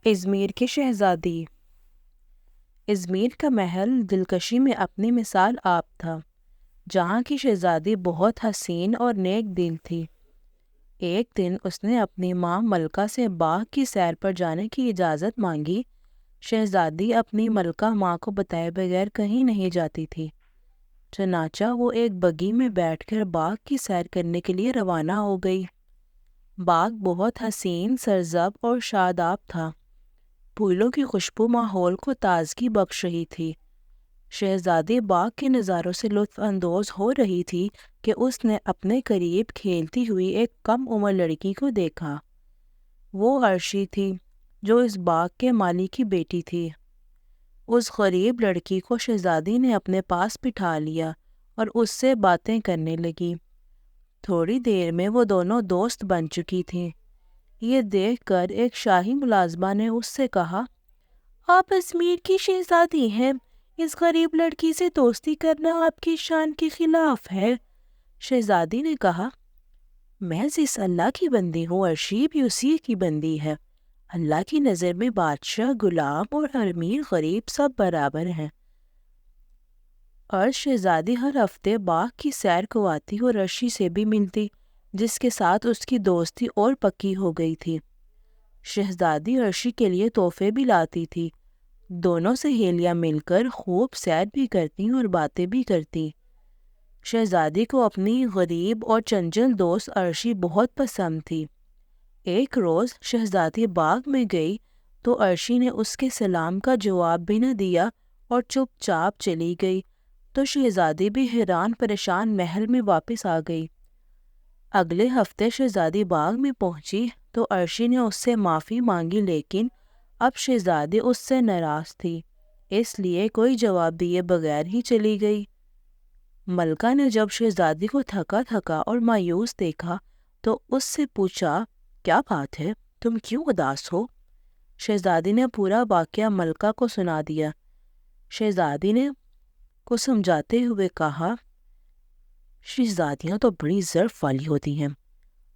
Izmir کی شہزادی۔ Izmir کا محل دلکشی میں اپنی مثال آپ تھا، جہاں کی شہزادی بہت حسین اور نیک دل تھی۔ ایک دن اس نے اپنی ماں ملکہ سے باغ کی سیر پر جانے کی اجازت مانگی۔ شہزادی اپنی ملکہ ماں کو بتائے بغیر کہیں نہیں جاتی تھی، چنانچہ وہ ایک بگی میں بیٹھ کر باغ کی سیر کرنے کے لیے روانہ ہو گئی۔ باغ بہت حسین، سرسبز اور شاداب تھا۔ پھولوں کی خوشبو ماحول کو تازگی بخش رہی تھی۔ شہزادی باغ کے نظاروں سے لطف اندوز ہو رہی تھی کہ اس نے اپنے قریب کھیلتی ہوئی ایک کم عمر لڑکی کو دیکھا۔ وہ عرشی تھی، جو اس باغ کے مالی کی بیٹی تھی۔ اس غریب لڑکی کو شہزادی نے اپنے پاس بٹھا لیا اور اس سے باتیں کرنے لگی۔ تھوڑی دیر میں وہ دونوں دوست بن چکی تھیں۔ یہ دیکھ کر ایک شاہی ملازمہ نے اس سے کہا، آپ ازمیر کی شہزادی ہیں، اس غریب لڑکی سے دوستی کرنا آپ کی شان کے خلاف ہے۔ شہزادی نے کہا، میں جس اللہ کی بندی ہوں، عرشی بھی اسی کی بندی ہے۔ اللہ کی نظر میں بادشاہ، غلام اور امیر غریب سب برابر ہیں۔ اور شہزادی ہر ہفتے باغ کی سیر کو آتی اور عرشی سے بھی ملتی، جس کے ساتھ اس کی دوستی اور پکی ہو گئی تھی۔ شہزادی عرشی کے لیے تحفے بھی لاتی تھی۔ دونوں سہیلیاں مل کر خوب سیر بھی کرتی اور باتیں بھی کرتی۔ شہزادی کو اپنی غریب اور چنچل دوست عرشی بہت پسند تھی۔ ایک روز شہزادی باغ میں گئی تو عرشی نے اس کے سلام کا جواب بھی نہ دیا اور چپ چاپ چلی گئی، تو شہزادی بھی حیران پریشان محل میں واپس آ گئی۔ اگلے ہفتے شہزادی باغ میں پہنچی تو عرشی نے اس سے معافی مانگی، لیکن اب شہزادی اس سے ناراض تھی، اس لیے کوئی جواب دیے بغیر ہی چلی گئی۔ ملکہ نے جب شہزادی کو تھکا تھکا اور مایوس دیکھا تو اس سے پوچھا، کیا بات ہے، تم کیوں اداس ہو؟ شہزادی نے پورا واقعہ ملکہ کو سنا دیا۔ شہزادی نے کو سمجھاتے ہوئے کہا، شہزادیاں تو بڑی ظرف والی ہوتی ہیں۔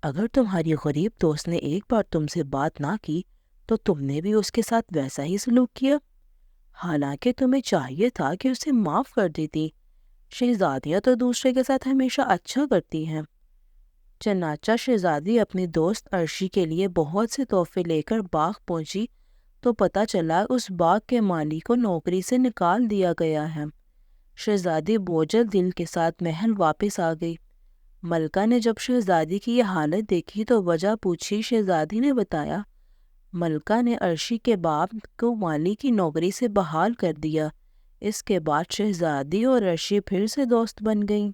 اگر تمہاری غریب دوست نے ایک بار تم سے بات نہ کی تو تم نے بھی اس کے ساتھ ویسا ہی سلوک کیا، حالانکہ تمہیں چاہیے تھا کہ اسے معاف کر دیتی۔ شہزادیاں تو دوسرے کے ساتھ ہمیشہ اچھا کرتی ہیں۔ چنانچہ شہزادی اپنی دوست عرشی کے لیے بہت سے تحفے لے کر باغ پہنچی تو پتہ چلا اس باغ کے مالی کو نوکری سے نکال دیا گیا ہے۔ شہزادی بوجھل دل کے ساتھ محل واپس آ گئی۔ ملکہ نے جب شہزادی کی یہ حالت دیکھی تو وجہ پوچھی۔ شہزادی نے بتایا، ملکہ نے عرشی کے باپ کو مالی کی نوکری سے بحال کر دیا۔ اس کے بعد شہزادی اور عرشی پھر سے دوست بن گئیں۔